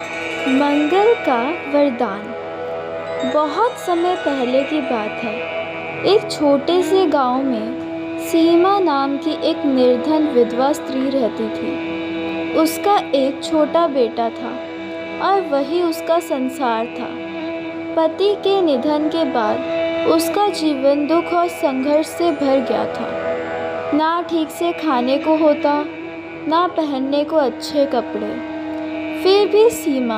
मंगल का वरदान। बहुत समय पहले की बात है। एक छोटे से गांव में सीमा नाम की एक निर्धन विधवा स्त्री रहती थी। उसका एक छोटा बेटा था और वही उसका संसार था। पति के निधन के बाद उसका जीवन दुख और संघर्ष से भर गया था। ना ठीक से खाने को होता, ना पहनने को अच्छे कपड़े। फिर भी सीमा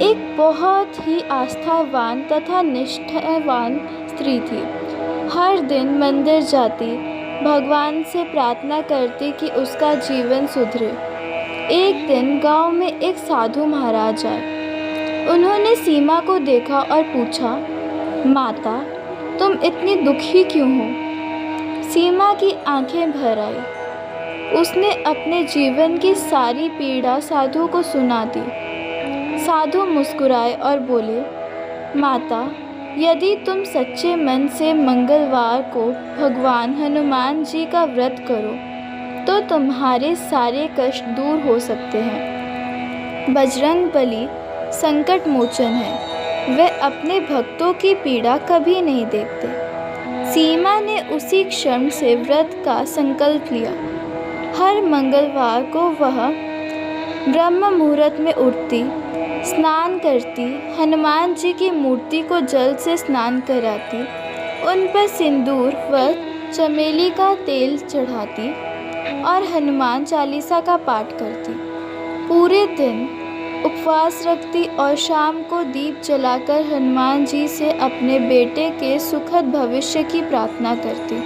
एक बहुत ही आस्थावान तथा निष्ठावान स्त्री थी। हर दिन मंदिर जाती, भगवान से प्रार्थना करती कि उसका जीवन सुधरे। एक दिन गांव में एक साधु महाराज आए। उन्होंने सीमा को देखा और पूछा, माता, तुम इतनी दुखी क्यों हो? सीमा की आंखें भर आई। उसने अपने जीवन की सारी पीड़ा साधु को सुना दी। साधु मुस्कुराए और बोले, माता, यदि तुम सच्चे मन से मंगलवार को भगवान हनुमान जी का व्रत करो तो तुम्हारे सारे कष्ट दूर हो सकते हैं। बजरंगबली संकट मोचन है, वे अपने भक्तों की पीड़ा कभी नहीं देखते। सीमा ने उसी क्षण से व्रत का संकल्प लिया। हर मंगलवार को वह ब्रह्म मुहूर्त में उठती, स्नान करती, हनुमान जी की मूर्ति को जल से स्नान कराती, उन पर सिंदूर व चमेली का तेल चढ़ाती और हनुमान चालीसा का पाठ करती। पूरे दिन उपवास रखती और शाम को दीप जलाकर हनुमान जी से अपने बेटे के सुखद भविष्य की प्रार्थना करती।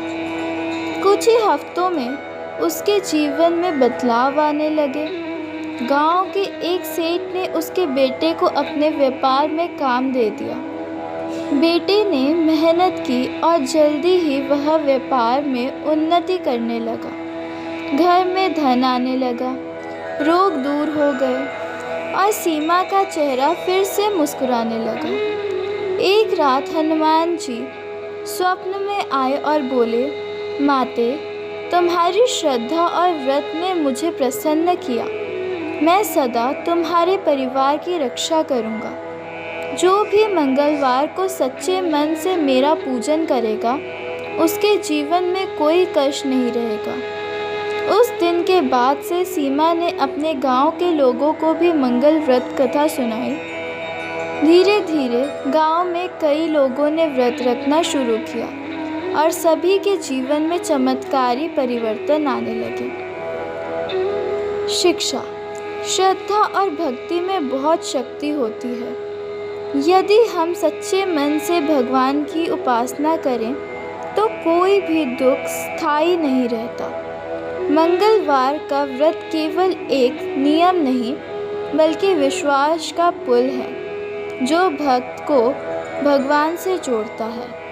कुछ ही हफ्तों में उसके जीवन में बदलाव आने लगे। गांव के एक सेठ ने उसके बेटे को अपने व्यापार में काम दे दिया। बेटे ने मेहनत की और जल्दी ही वह व्यापार में उन्नति करने लगा। घर में धन आने लगा, रोग दूर हो गए और सीमा का चेहरा फिर से मुस्कुराने लगा। एक रात हनुमान जी स्वप्न में आए और बोले, माते, तुम्हारी श्रद्धा और व्रत ने मुझे प्रसन्न किया। मैं सदा तुम्हारे परिवार की रक्षा करूँगा। जो भी मंगलवार को सच्चे मन से मेरा पूजन करेगा, उसके जीवन में कोई कष्ट नहीं रहेगा। उस दिन के बाद से सीमा ने अपने गांव के लोगों को भी मंगल व्रत कथा सुनाई। धीरे धीरे गांव में कई लोगों ने व्रत रखना शुरू किया और सभी के जीवन में चमत्कारी परिवर्तन आने लगे। शिक्षा। श्रद्धा और भक्ति में बहुत शक्ति होती है। यदि हम सच्चे मन से भगवान की उपासना करें तो कोई भी दुख स्थायी नहीं रहता। मंगलवार का व्रत केवल एक नियम नहीं, बल्कि विश्वास का पुल है जो भक्त को भगवान से जोड़ता है।